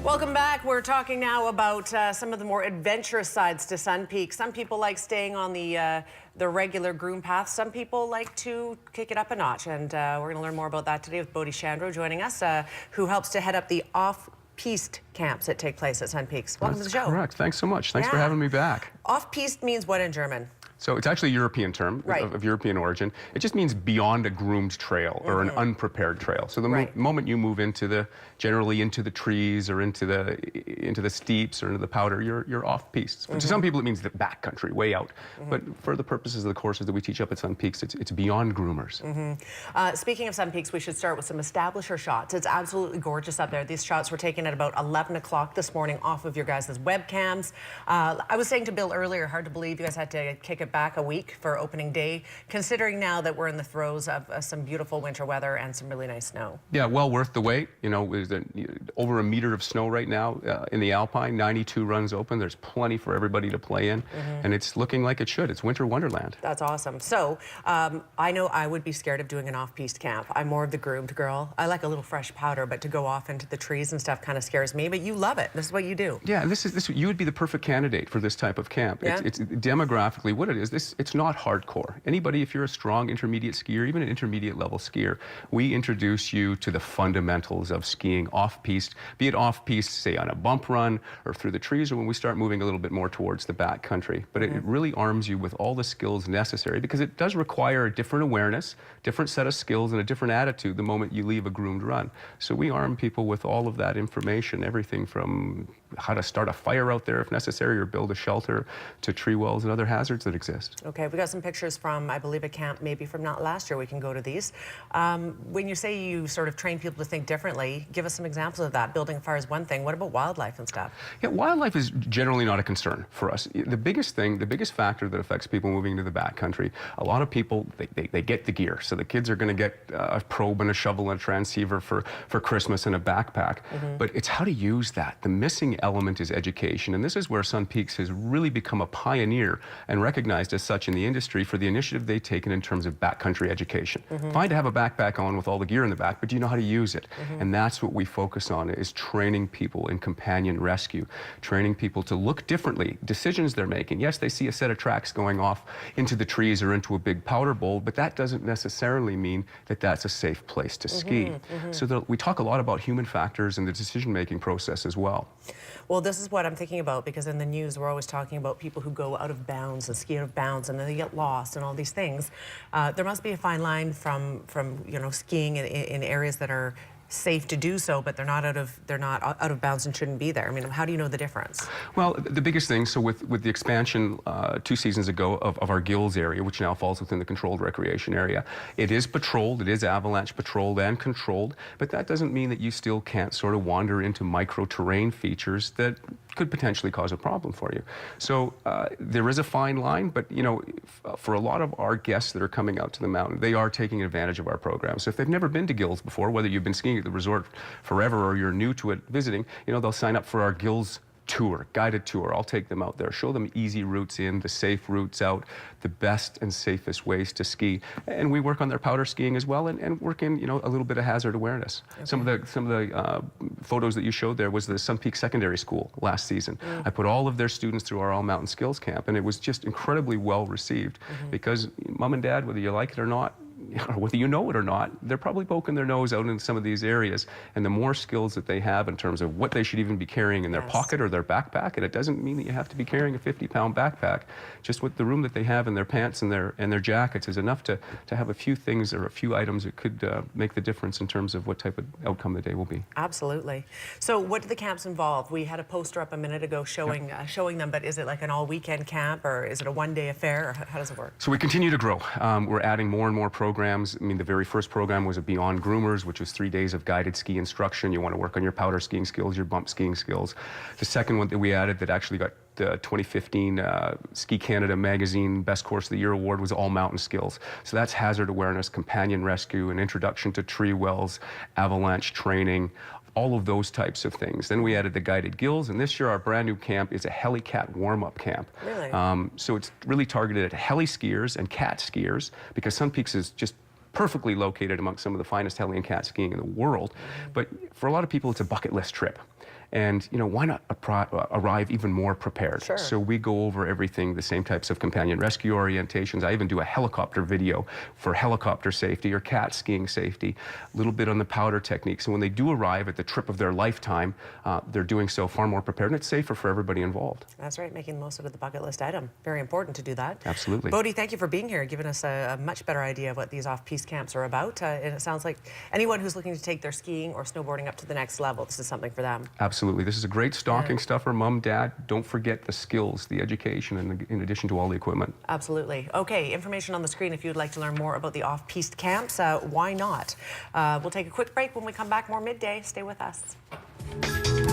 Welcome back. We're talking now about some of the more adventurous sides to Sun Peak. Some people like staying on the regular groom path. Some people like to kick it up a notch, and we're going to learn more about that today with Brodie Shandro joining us, who helps to head up the off-piste camps that take place at Sun Peaks. Welcome to the show. Correct. Thanks so much. Thanks for having me back. Off-piste means what in German? So it's actually a European term, of European origin. It just means beyond a groomed trail or an unprepared trail. So the moment you move generally into the trees or into the steeps or into the powder, you're off piste. To some people it means the back country, way out. But for the purposes of the courses that we teach up at Sun Peaks, it's beyond groomers. Speaking of Sun Peaks, we should start with some establisher shots. It's absolutely gorgeous up there. These shots were taken at about 11 o'clock this morning off of your guys' webcams. I was saying to Bill earlier, hard to believe you guys had to kick it back a week for opening day, considering now that we're in the throes of some beautiful winter weather and some really nice snow. Yeah, well worth the wait. You know, there's over a meter of snow right now in the Alpine, 92 runs open. There's plenty for everybody to play in, and it's looking like it should. It's winter wonderland. That's awesome. So I know I would be scared of doing an off-piste camp. I'm more of the groomed girl. I like a little fresh powder, but to go off into the trees and stuff kind of scares me, but you love it. This is what you do. Yeah, you would be the perfect candidate for this type of camp. Yeah? It's demographically what it is. It's not hardcore. Anybody, if you're a strong intermediate skier, even an intermediate level skier, we introduce you to the fundamentals of skiing off-piste, be it off-piste, say on a bump run or through the trees, or when we start moving a little bit more towards the back country. But it really arms you with all the skills necessary, because it does require a different awareness, different set of skills, and a different attitude the moment you leave a groomed run. So we arm people with all of that information, everything from how to start a fire out there if necessary, or build a shelter, to tree wells and other hazards that exist. Okay, we got some pictures from, I believe, a camp maybe from not last year. We can go to these. When you say you sort of train people to think differently, give us some examples of that. Building a fire is one thing. What about wildlife and stuff? Yeah, wildlife is generally not a concern for us. The biggest factor that affects people moving into the backcountry, a lot of people, they get the gear. So the kids are going to get a probe and a shovel and a transceiver for Christmas and a backpack. But it's how to use that. The missing element is education, and this is where Sun Peaks has really become a pioneer and recognized as such in the industry for the initiative they've taken in terms of backcountry education. Fine to have a backpack on with all the gear in the back, but do you know how to use it? And that's what we focus on, is training people in companion rescue, training people to look differently, decisions they're making. Yes, they see a set of tracks going off into the trees or into a big powder bowl, but that doesn't necessarily mean that that's a safe place to ski. So we talk a lot about human factors in the decision-making process as well. Well, this is what I'm thinking about, because in the news we're always talking about people who go out of bounds and ski out of bounds, and then they get lost and all these things. There must be a fine line from you know, skiing in areas that are safe to do so, but they're not out of bounds and shouldn't be there. I mean, how do you know the difference? Well, the biggest thing, so with the expansion 2 seasons ago of our Gills area, which now falls within the controlled recreation area, it is patrolled, it is avalanche patrolled and controlled, but that doesn't mean that you still can't sort of wander into micro-terrain features that could potentially cause a problem for you. So there is a fine line, but you know, for a lot of our guests that are coming out to the mountain, they are taking advantage of our program. So if they've never been to Gills before, whether you've been skiing at the resort forever or you're new to it visiting, you know, they'll sign up for our Gills tour, guided tour. I'll take them out there, show them easy routes in, the safe routes out, the best and safest ways to ski. And we work on their powder skiing as well, and work in, you know, a little bit of hazard awareness. Okay. Some of the photos that you showed there was the Sun Peak Secondary School last season. I put all of their students through our All Mountain Skills Camp, and it was just incredibly well received, because mom and dad, whether you like it or not, or whether you know it or not, they're probably poking their nose out in some of these areas. And the more skills that they have in terms of what they should even be carrying in their pocket or their backpack, and it doesn't mean that you have to be carrying a 50-pound backpack, just with the room that they have in their pants and their jackets is enough to have a few things or a few items that could make the difference in terms of what type of outcome the day will be. Absolutely. So what do the camps involve? We had a poster up a minute ago showing them, but is it like an all-weekend camp, or is it a one-day affair, or how does it work? So we continue to grow. We're adding more and more programs. I mean, the very first program was a Beyond Groomers, which was 3 days of guided ski instruction. You want to work on your powder skiing skills, your bump skiing skills. The second one that we added that actually got the 2015 Ski Canada Magazine Best Course of the Year award was All Mountain Skills. So that's hazard awareness, companion rescue, an introduction to tree wells, avalanche training, all of those types of things. Then we added the guided Gills, and this year our brand new camp is a heli-cat warm-up camp. Really? So it's really targeted at heli skiers and cat skiers, because Sun Peaks is just perfectly located amongst some of the finest heli and cat skiing in the world. But for a lot of people, it's a bucket list trip. And why not arrive even more prepared? Sure. So we go over everything, the same types of companion rescue orientations. I even do a helicopter video for helicopter safety or cat skiing safety, a little bit on the powder technique. So when they do arrive at the trip of their lifetime, they're doing so far more prepared, and it's safer for everybody involved. That's right, making the most out of the bucket list item. Very important to do that. Absolutely. Brodie, thank you for being here, giving us a much better idea of what these off-piste camps are about. And it sounds like anyone who's looking to take their skiing or snowboarding up to the next level, this is something for them. Absolutely. This is a great stocking stuffer. Mom, Dad, don't forget the skills, the education, and in addition to all the equipment. Absolutely. Okay, information on the screen if you'd like to learn more about the off-piste camps. Why not? We'll take a quick break. When we come back, more Midday. Stay with us.